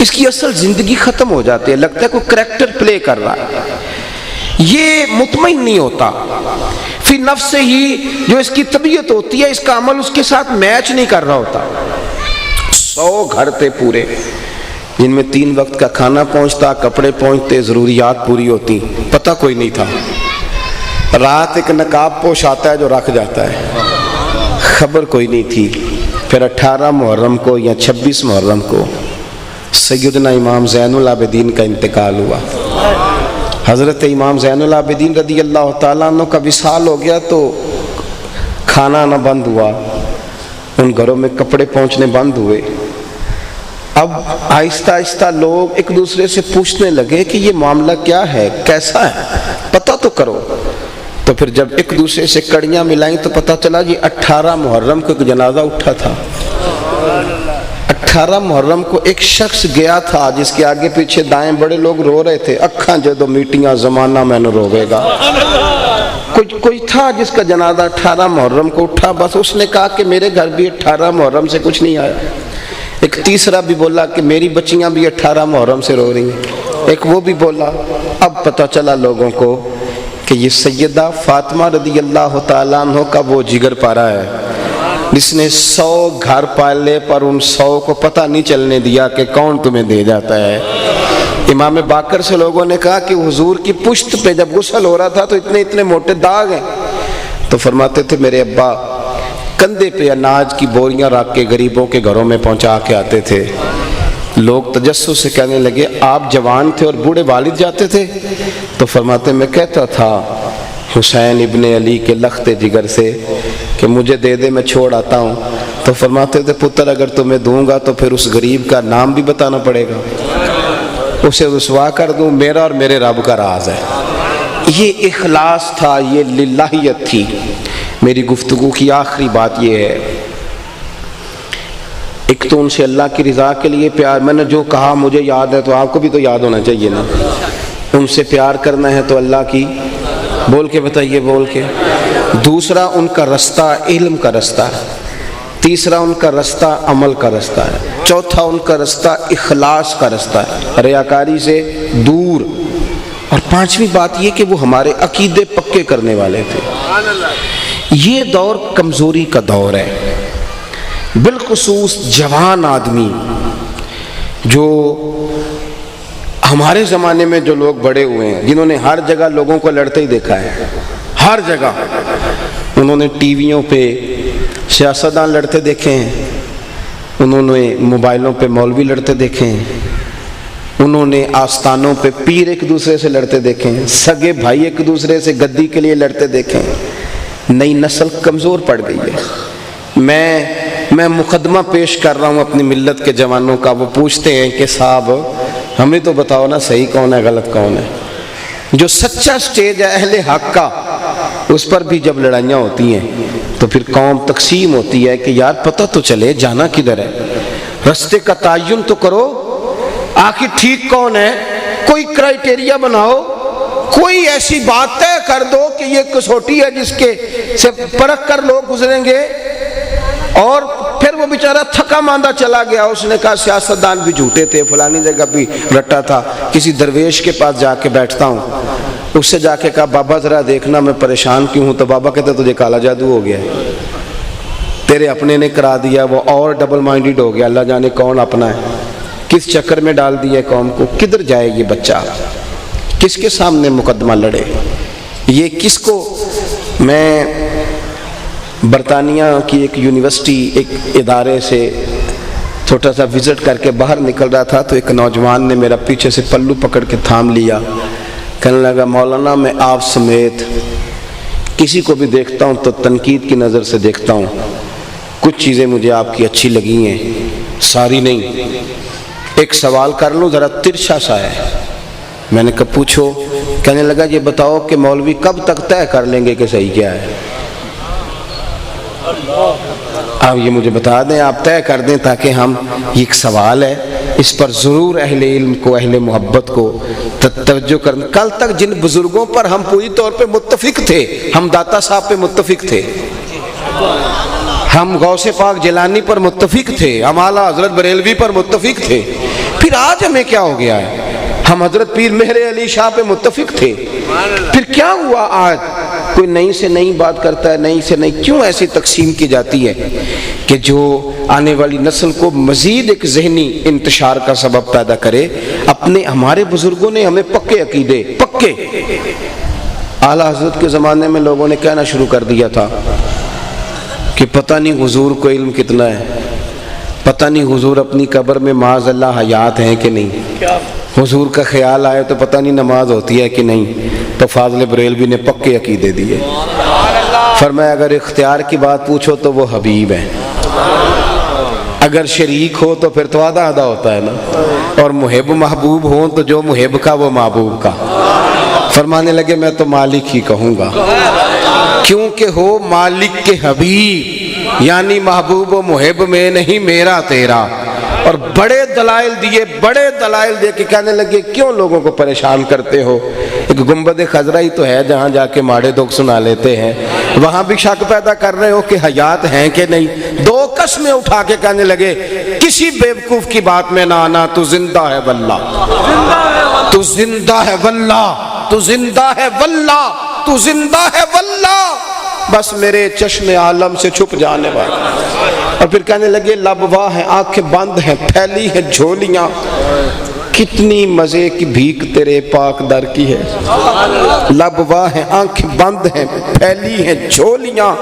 اس کی اصل زندگی ختم ہو جاتی ہے، لگتا ہے کوئی کریکٹر پلے کر رہا ہے، یہ مطمئن نہیں ہوتا، فی نفس سے ہی جو اس کی طبیعت ہوتی ہے، اس کا عمل اس کے ساتھ میچ نہیں کر رہا ہوتا۔ 100 گھر تھے پورے، جن میں 3 وقت کا کھانا پہنچتا، کپڑے پہنچتے، ضروریات پوری ہوتی، پتہ کوئی نہیں تھا۔ رات ایک نقاب پوش آتا ہے جو رکھ جاتا ہے، خبر کوئی نہیں تھی۔ پھر 18 محرم کو یا 26 محرم کو سیدنا امام زین العابدین کا انتقال ہوا۔ حضرت امام زین العابدین رضی اللہ تعالیٰ عنہ کا وصال ہو گیا تو کھانا آنا بند ہوا، ان گھروں میں کپڑے پہنچنے بند ہوئے۔ اب آہستہ آہستہ لوگ ایک دوسرے سے پوچھنے لگے کہ یہ معاملہ کیا ہے، کیسا ہے، پتہ تو کرو۔ تو پھر جب ایک دوسرے سے کڑیاں ملائیں تو پتہ چلا یہ 18 محرم کو ایک جنازہ اٹھا تھا۔ 18 محرم کو ایک شخص گیا تھا جس کے آگے پیچھے دائیں بڑے لوگ رو رہے تھے، اکھاں جدو میٹیاں زمانہ میں نہ روے گا۔ کوئی تھا جس کا جنازہ 18 محرم کو اٹھا، بس اس نے کہا کہ میرے گھر بھی 18 محرم سے کچھ نہیں آیا۔ ایک تیسرا بھی بولا کہ میری بچیاں بھی 18 محرم سے رو رہی ہیں، ایک وہ بھی بولا۔ اب پتہ چلا لوگوں کو کہ یہ سیدہ فاطمہ رضی اللہ تعالیٰ عنہ کا وہ جگر پارا ہے جس نے 100 گھر پالے پر ان 100 کو پتہ نہیں چلنے دیا کہ کون تمہیں دے جاتا ہے۔ امام باقر سے لوگوں نے کہا کہ حضور کی پشت پہ جب غسل ہو رہا تھا تو اتنے موٹے داغ ہیں، تو فرماتے تھے میرے ابا کندھے پہ اناج کی بوریاں رکھ کے غریبوں کے گھروں میں پہنچا کے آتے تھے۔ لوگ تجسس سے کہنے لگے آپ جوان تھے اور بوڑھے والد جاتے تھے؟ تو فرماتے میں کہتا تھا حسین ابن علی کے لخت جگر سے کہ مجھے دے دے میں چھوڑ آتا ہوں۔ تو فرماتے تھے پتر اگر تمہیں دوں گا تو پھر اس غریب کا نام بھی بتانا پڑے گا، اسے رسوا کر دوں، میرا اور میرے رب کا راز ہے۔ یہ اخلاص تھا، یہ للہیت تھی۔ میری گفتگو کی آخری بات یہ ہے، ایک تو ان سے اللہ کی رضا کے لیے پیار، میں نے جو کہا مجھے یاد ہے تو آپ کو بھی تو یاد ہونا چاہیے نا۔ ان سے پیار کرنا ہے تو اللہ کی، بول کے بتائیے، بول کے۔ دوسرا ان کا رستہ علم کا رستہ ہے، تیسرا ان کا رستہ عمل کا رستہ ہے، چوتھا ان کا رستہ اخلاص کا رستہ ہے، ریاکاری سے دور، اور پانچویں بات یہ کہ وہ ہمارے عقیدے پکے کرنے والے تھے۔ یہ دور کمزوری کا دور ہے، بالخصوص جوان آدمی جو ہمارے زمانے میں جو لوگ بڑے ہوئے ہیں، جنہوں نے ہر جگہ لوگوں کو لڑتے ہی دیکھا ہے، ہر جگہ انہوں نے ٹی ویوں پہ سیاستدان لڑتے دیکھے ہیں، انہوں نے موبائلوں پہ مولوی لڑتے دیکھے ہیں، انہوں نے آستانوں پہ پیر ایک دوسرے سے لڑتے دیکھے ہیں، سگے بھائی ایک دوسرے سے گدی کے لیے لڑتے دیکھے ہیں۔ نئی نسل کمزور پڑ گئی ہے۔ میں مقدمہ پیش کر رہا ہوں اپنی ملت کے جوانوں کا، وہ پوچھتے ہیں کہ صاحب ہمیں تو بتاؤ نا صحیح کون ہے غلط کون ہے۔ جو سچا سٹیج ہے اہل حق کا، اس پر بھی جب لڑائیاں ہوتی ہیں تو پھر قوم تقسیم ہوتی ہے کہ یار پتہ تو چلے جانا کدھر ہے، رستے کا تعین تو کرو، آخر ٹھیک کون ہے، کوئی کرائیٹیریا بناؤ، کوئی ایسی بات طے کر دو کہ یہ کسوٹی ہے جس کے سے پرکھ کر لوگ گزریں گے۔ اور پھر وہ بیچارہ تھکا ماندہ چلا گیا، اس نے کہا سیاستدان بھی جھوٹے تھے، فلانی جگہ بھی رٹا تھا، کسی درویش کے پاس جا کے بیٹھتا ہوں، اس سے جا کے کہا بابا ذرا دیکھنا میں پریشان کیوں ہوں، تو بابا کہتے تجھے کالا جادو ہو گیا ہے، تیرے اپنے نے کرا دیا، وہ اور ڈبل مائنڈڈ ہو گیا، اللہ جانے کون اپنا ہے، کس چکر میں ڈال دیا قوم کو، کدھر جائے یہ بچہ، کس کے سامنے مقدمہ لڑے، یہ کس کو۔ میں برطانیہ کی ایک یونیورسٹی ایک ادارے سے چھوٹا سا وزٹ کر کے باہر نکل رہا تھا تو ایک نوجوان نے میرا پیچھے سے پلو پکڑ کے تھام لیا، کہنے لگا مولانا میں آپ سمیت کسی کو بھی دیکھتا ہوں تو تنقید کی نظر سے دیکھتا ہوں، کچھ چیزیں مجھے آپ کی اچھی لگی ہیں، ساری نہیں، ایک سوال کر لوں ذرا ترچھا سا ہے۔ میں نے کہا پوچھو، کہنے لگا یہ بتاؤ کہ مولوی کب تک طے کر لیں گے کہ صحیح کیا ہے، آپ یہ مجھے بتا دیں، آپ طے کر دیں تاکہ ہم، یہ ایک سوال ہے، اس پر ضرور اہل علم کو، اہل محبت کو توجہ کرنا۔ کل تک جن بزرگوں پر ہم پوری طور پہ متفق تھے، ہم داتا صاحب پہ متفق تھے، ہم غوث پاک جیلانی پر متفق تھے، ہم اعلیٰ حضرت بریلوی پر متفق تھے، پھر پھر آج ہمیں کیا ہو گیا ہے؟ ہم حضرت پیر مہر علی شاہ پہ متفق تھے، پھر کیا ہوا آج کوئی نئی سے نئی بات کرتا ہے، نئی سے نئی؟ کیوں ایسی تقسیم کی جاتی ہے کہ جو آنے والی نسل کو مزید ایک ذہنی انتشار کا سبب پیدا کرے؟ ہمارے بزرگوں نے ہمیں پکے عقیدے، پکے اعلیٰ حضرت کے زمانے میں لوگوں نے کہنا شروع کر دیا تھا کہ پتہ نہیں حضور کو علم کتنا ہے، پتہ نہیں حضور اپنی قبر میں معاذ اللہ حیات ہیں کہ نہیں، حضور کا خیال آئے تو پتہ نہیں نماز ہوتی ہے کہ نہیں۔ تو فاضل بریلوی نے پکے عقیدے دیے، فرمایا اگر اختیار کی بات پوچھو تو وہ حبیب ہیں، اگر شریک ہو تو پھر تو آدھا آدھا ہوتا ہے نا، اور محب محبوب ہوں تو جو محب کا وہ محبوب کا۔ فرمانے لگے میں تو مالک ہی کہوں گا، کیونکہ ہو مالک کے حبیب، یعنی محبوب و محب میں نہیں میرا تیرا۔ اور بڑے دلائل دیے کہ کہنے لگے کیوں لوگوں کو پریشان کرتے ہو؟ ایک گنبد خضرا ہی تو ہے جہاں جا کے ماڑے دکھ سنا لیتے ہیں، وہاں بھی شک پیدا کر رہے ہو کہ حیات ہیں کہ نہیں؟ دو قسمیں اٹھا کے کہنے لگے کسی بیوقوف کی بات میں نہ آنا، تو زندہ ہے واللہ، تو زندہ ہے واللہ، تو زندہ ہے واللہ، تو زندہ ہے واللہ، بس میرے چشم عالم سے چھپ جانے والا۔ اور پھر کہنے لگے لب واہ ہیں، آنکھیں بند ہیں، پھیلی ہیں جھولیاں، کتنی مزے کی بھیک تیرے پاک در کی ہے۔ لب واہ ہیں، آنکھیں بند ہیں، پھیلی ہیں جھولیاں۔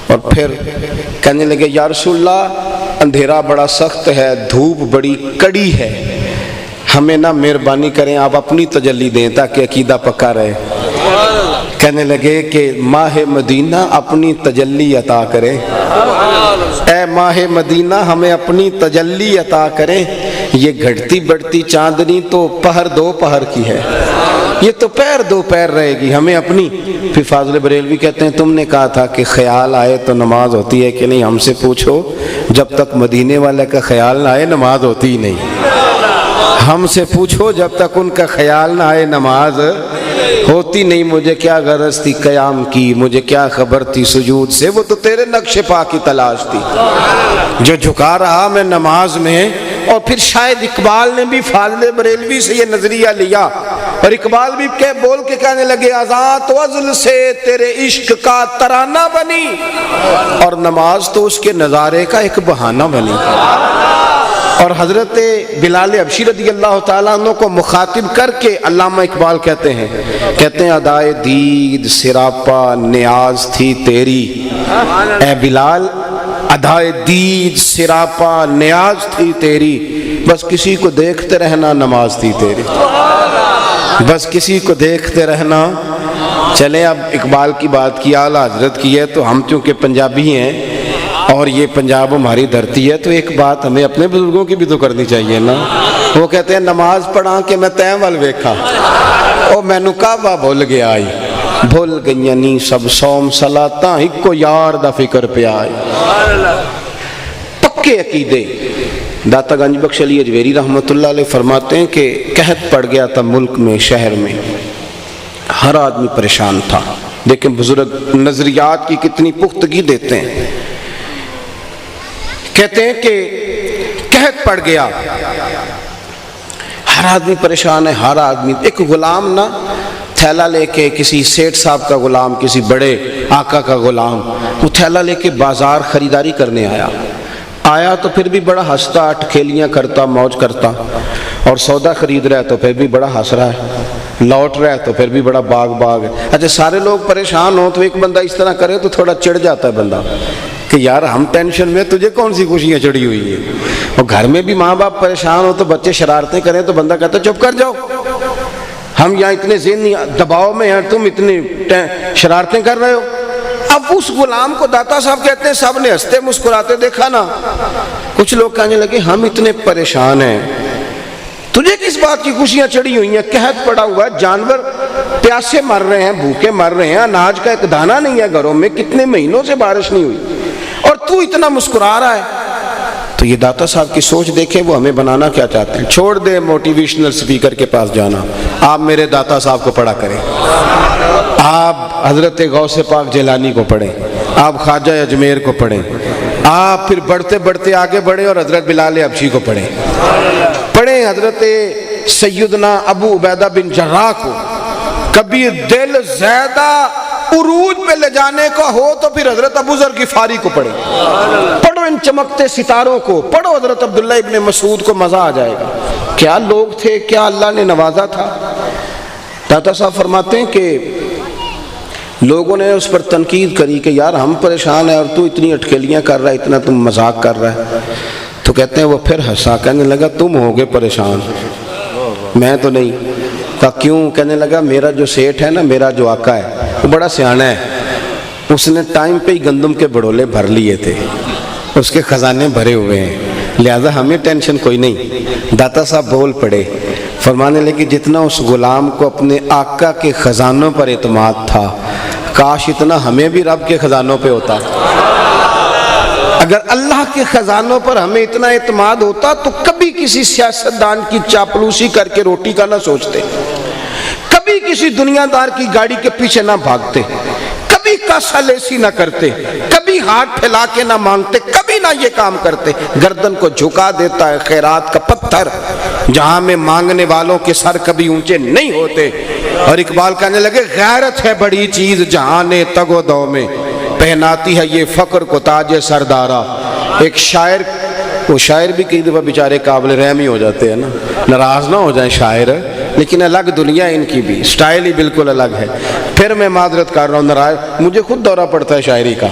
اور پھر کہنے لگے یا رسول اللہ اندھیرا بڑا سخت ہے، دھوپ بڑی کڑی ہے، ہمیں نہ مہربانی کریں آپ اپنی تجلی دیں تاکہ عقیدہ پکا رہے۔ کہنے لگے کہ ماہ مدینہ اپنی تجلی عطا کرے، اے ماہ مدینہ ہمیں اپنی تجلی عطا کرے، یہ گھٹتی بڑھتی چاندنی تو پہر دو پہر کی ہے، یہ تو پیر دو پیر رہے گی، ہمیں اپنی۔ پھر فاضل بریلوی کہتے ہیں تم نے کہا تھا کہ خیال آئے تو نماز ہوتی ہے کہ نہیں، ہم سے پوچھو جب تک مدینے والے کا خیال نہ آئے نماز ہوتی ہی نہیں، ہم سے پوچھو جب تک ان کا خیال نہ آئے نماز ہوتی نہیں۔ مجھے کیا غرض تھی قیام کی، مجھے کیا خبر تھی سجود سے، وہ تو تیرے نقش پا کی تلاش تھی جو جھکا رہا میں نماز میں۔ اور پھر شاید اقبال نے بھی فاضل بریلوی سے یہ نظریہ لیا، اور اقبال بھی بول کے کہنے لگے ازاں تو ازل سے تیرے عشق کا ترانہ بنی، اور نماز تو اس کے نظارے کا ایک بہانہ بنی۔ اور حضرت بلال حبشی رضی اللہ تعالیٰ عنہ کو مخاطب کر کے علامہ اقبال کہتے ہیں ادائے دید سراپا نیاز تھی تیری، اے بلال ادائے دید سراپا نیاز تھی تیری، بس کسی کو دیکھتے رہنا نماز تھی تیری، بس کسی کو دیکھتے رہنا۔ چلیں اب اقبال کی بات کی، اعلیٰ حضرت کی ہے، تو ہم چونکہ پنجابی ہیں اور یہ پنجاب ہماری دھرتی ہے، تو ایک بات ہمیں اپنے بزرگوں کی بھی تو کرنی چاہیے نا۔ وہ کہتے ہیں نماز پڑھا کہ میں تین وال ویکھا، او مینو کعبہ بھول گیا آئی، بھول گئی نی سب سوم صلاتاں ایکو یار دا فکر پہ آئی۔ پکے عقیدے۔ داتا گنج بخش علی اجویری رحمۃ اللہ علیہ فرماتے ہیں کہ قحط پڑ گیا تھا ملک میں، شہر میں، ہر آدمی پریشان تھا۔ لیکن بزرگ نظریات کی کتنی پختگی دیتے ہیں، کہتے ہیں کہ قحط پڑ گیا، ہر آدمی پریشان ہے، ہر آدمی۔ ایک غلام نا تھیلا لے کے، کسی سیٹھ صاحب کا غلام، کسی بڑے آقا کا غلام، وہ تھیلا لے کے بازار خریداری کرنے آیا تو پھر بھی بڑا ہنستا، ٹکھیلیاں کرتا، موج کرتا، اور سودا خرید رہا ہے تو پھر بھی بڑا ہنس رہا ہے، لوٹ رہا ہے تو پھر بھی بڑا باغ ہے۔ اچھا سارے لوگ پریشان ہوں تو ایک بندہ اس طرح کرے تو تھوڑا چڑھ جاتا ہے بندہ کہ یار ہم ٹینشن میں، تجھے کون سی خوشیاں چڑھی ہوئی ہیں۔ اور گھر میں بھی ماں باپ پریشان ہو تو بچے شرارتیں کریں تو بندہ کہتا ہے چپ کر جاؤ، ہم یہاں اتنے ذہنی دباؤ میں ہیں، تم اتنی شرارتیں کر رہے ہو۔ اب اس غلام کو داتا صاحب کہتے ہیں سب نے ہنستے مسکراتے دیکھا نا، کچھ لوگ کہنے لگے ہم اتنے پریشان ہیں، تجھے کس بات کی خوشیاں چڑھی ہوئی ہیں؟ قحط پڑا ہوا ہے، جانور پیاسے مر رہے ہیں، بھوکے مر رہے ہیں، اناج کا ایک دانہ نہیں ہے گھروں میں، کتنے مہینوں سے بارش نہیں ہوئی، اور تو اتنا مسکرا رہا ہے۔ تو یہ داتا صاحب کی سوچ دیکھیں، وہ ہمیں بنانا کیا چاہتے ہیں۔ چھوڑ دے موٹیویشنل سپیکر کے پاس جانا، آپ میرے داتا صاحب کو پڑھا کریں، آپ حضرت غوث پاک جیلانی کو پڑھیں، آپ خواجہ اجمیر کو پڑھیں، آپ پھر بڑھتے بڑھتے آگے بڑھیں اور حضرت بلال حبشی کو پڑھیں۔ پڑھیں حضرت سیدنا ابو عبیدہ بن جراح کو، کبھی دل زیادہ عروج پہ لے جانے کا ہو تو پھر حضرت ابو ذر غفاری کو پڑھیں، پڑھو ان چمکتے ستاروں کو، پڑھو حضرت عبداللہ ابن مسعود کو، مزہ آ جائے گا۔ کیا لوگ تھے، کیا اللہ نے نوازا تھا۔ داتا صاحب فرماتے ہیں کہ لوگوں نے اس پر تنقید کری کہ یار ہم پریشان ہیں اور تو اتنی اٹکیلیاں کر رہا ہے، اتنا تم مذاق کر رہا ہے۔ تو کہتے ہیں وہ پھر ہنسا، کہنے لگا تم ہوگے پریشان، میں تو نہیں۔ کہا کیوں؟ کہنے لگا میرا جو سیٹھ ہے نا، میرا جو آقا ہے وہ بڑا سیانا ہے، اس نے ٹائم پہ ہی گندم کے بڑولے بھر لیے تھے، اس کے خزانے بھرے ہوئے ہیں، لہذا ہمیں ٹینشن کوئی نہیں۔ داتا صاحب بول پڑے، فرمانے لگے جتنا اس غلام کو اپنے آقا کے خزانوں پر اعتماد تھا، کاش اتنا ہمیں بھی رب کے خزانوں پہ ہوتا۔ اگر اللہ کے خزانوں پر ہمیں اتنا اعتماد ہوتا تو کبھی کسی سیاستدان کی چاپلوسی کر کے روٹی کا نہ سوچتے، کبھی کسی دنیا دار کی گاڑی کے پیچھے نہ بھاگتے، کبھی کاسا لیسی نہ کرتے، کبھی ہاتھ پھیلا کے نہ مانگتے، کبھی نہ یہ کام کرتے۔ گردن کو جھکا دیتا ہے خیرات کا پتھر، جہاں میں مانگنے والوں کے سر کبھی اونچے نہیں ہوتے۔ اور اقبال کہنے لگے غیرت ہے بڑی چیز جہان تگ و دو میں، پہناتی ہے یہ فقر کو تاج سردارا۔ ایک شاعر، وہ شاعر بھی کئی دفعہ بیچارے قابل رحم ہی ہو جاتے ہیں نا، ناراض نہ ہو جائیں شاعر، لیکن الگ دنیا ان کی بھی، سٹائل ہی بالکل الگ ہے۔ پھر میں معذرت کر رہا ہوں، ناراض مجھے خود دورہ پڑتا ہے شاعری کا،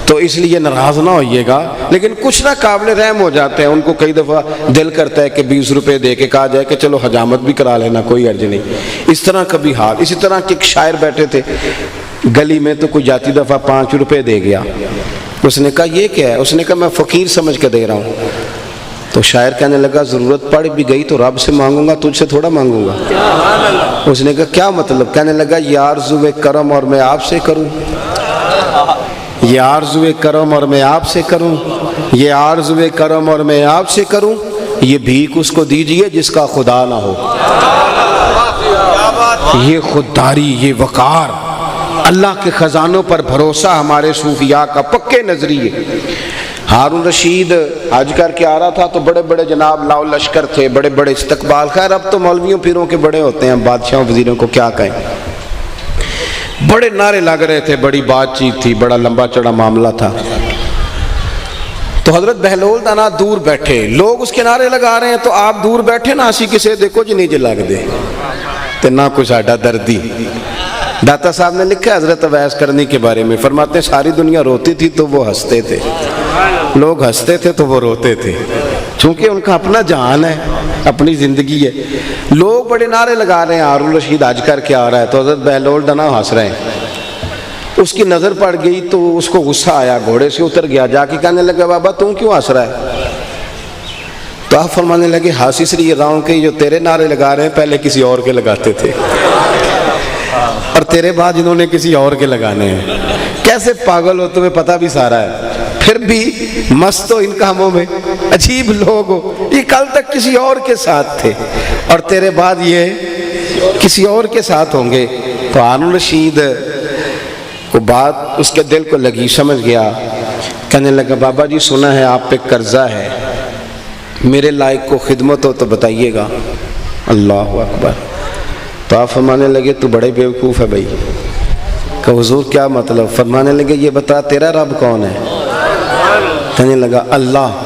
تو اس لیے ناراض نہ ہوئیے گا، لیکن کچھ نہ قابل رحم ہو جاتے ہیں، ان کو کئی دفعہ دل کرتا ہے کہ 20 روپے دے کے کہا جائے کہ چلو حجامت بھی کرا لینا، کوئی عرض نہیں۔ اس طرح کبھی حال۔ اسی طرح کہ ایک شاعر بیٹھے تھے گلی میں، تو کوئی جاتی دفعہ 5 روپے دے گیا، اس نے کہا یہ کیا ہے؟ اس نے کہا میں فقیر سمجھ کے دے رہا ہوں۔ تو شاعر کہنے لگا ضرورت پڑ بھی گئی تو رب سے مانگوں گا، تجھ سے تھوڑا مانگوں گا۔ اس نے کہا کیا مطلب؟ کہنے لگا یہ آرزوئے کرم اور میں آپ سے کروں، یہ آرزوئے کرم اور میں آپ سے کروں، یہ آرزوئے کرم اور میں آپ سے کروں، یہ بھیک اس کو دیجئے جس کا خدا نہ ہو۔ یہ خودداری، یہ وقار، اللہ کے خزانوں پر بھروسہ ہمارے صوفیاء کا پکے نظریے۔ ہارون رشید حج کر کے آ رہا تھا تو بڑے بڑے جناب لاؤ لشکر تھے، بڑے بڑے استقبال۔ خیر اب تو مولویوں پیروں کے بڑے ہوتے ہیں، بادشاہوں وزیروں کو کیا کہیں، بڑے نعرے لگ رہے تھے، بڑی بات چیت تھی، بڑا لمبا چڑا معاملہ تھا۔ تو حضرت بہلول دانا دور بیٹھے، لوگ اس کے نعرے لگا رہے ہیں تو آپ دور بیٹھے نا، ہنسی کسے دیکھو جی نیچے لگ دے تے نہ کچھ آڈا دردی۔ داتا صاحب نے لکھا حضرت اویس کرنی کے بارے میں، فرماتے ہیں ساری دنیا روتی تھی تو وہ ہنستے تھے، لوگ ہنستے تھے تو وہ روتے تھے، چونکہ ان کا اپنا جہان ہے، اپنی زندگی ہے۔ لوگ بڑے نعرے لگا رہے ہیں، ہارون رشید حج کر کے آ رہا ہے تو حضرت بہلول دانا ہنس رہے ہیں۔ اس کی نظر پڑ گئی تو اس کو غصہ آیا، گھوڑے سے اتر گیا، جا کے کہنے لگا بابا تم کیوں ہنس رہا ہے؟ تو آپ فرمانے لگے ہنس اس لیے رہا ہوں کہ جو تیرے نعرے لگا رہے ہیں پہلے کسی اور کے لگاتے تھے، اور تیرے بعد انہوں نے کسی اور کے لگانے ہیں۔ کیسے پاگل ہو، تمہیں پتہ بھی سارا ہے، پھر بھی مست ہو ان کاموں میں، عجیب لوگ ہو۔ یہ کل تک کسی اور کے ساتھ تھے اور تیرے بعد یہ کسی اور کے ساتھ ہوں گے۔ تو ہارون رشید کو بات اس کے دل کو لگی، سمجھ گیا، کہنے لگا بابا جی سنا ہے آپ پہ قرضہ ہے، میرے لائق کو خدمت ہو تو بتائیے گا۔ اللہ اکبر۔ تو آپ فرمانے لگے تو بڑے بیوقوف ہے بھائی۔ کہ حضور کیا مطلب؟ فرمانے لگے یہ بتا تیرا رب کون ہے؟ کہنے لگا اللہ۔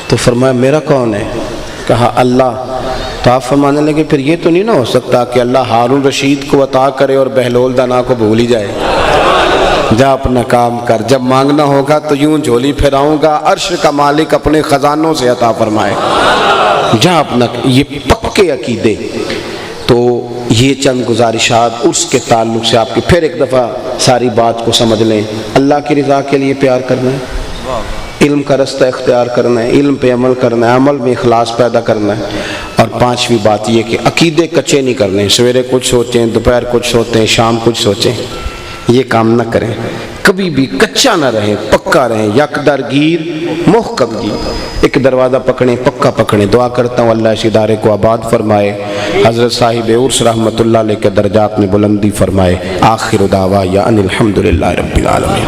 تو فرمایا میرا کون ہے؟ کہا اللہ۔ تو آپ فرمانے لگے پھر یہ تو نہیں نہ ہو سکتا کہ اللہ ہارون رشید کو عطا کرے اور بہلول دانا کو بھول ہی جائے۔ جا اپنا کام کر، جب مانگنا ہوگا تو یوں جھولی پھیراؤں گا، عرش کا مالک اپنے خزانوں سے عطا فرمائے۔ جا اپنا، یہ پکے عقیدے۔ تو یہ چند گزارشات عرس کے تعلق سے آپ کی، پھر ایک دفعہ ساری بات کو سمجھ لیں۔ اللہ کی رضا کے لیے پیار کرنا ہے، علم کا رستہ اختیار کرنا ہے، علم پہ عمل کرنا ہے، عمل میں اخلاص پیدا کرنا ہے، اور پانچویں بات یہ کہ عقیدے کچے نہیں کرنے، سویرے کچھ سوچیں، دوپہر کچھ سوچیں، شام کچھ سوچیں، یہ کام نہ کریں، کبھی بھی کچا نہ رہیں، پکا رہیں، یک درگیر محکم گیر، ایک دروازہ پکڑیں، پکا پکڑیں۔ دعا کرتا ہوں اللہ اس ادارے کو آباد فرمائے، حضرت صاحب عرس رحمت اللہ علیہ کے درجات میں بلندی فرمائے۔ آخر دعوایا ان الحمدللہ رب العالمین۔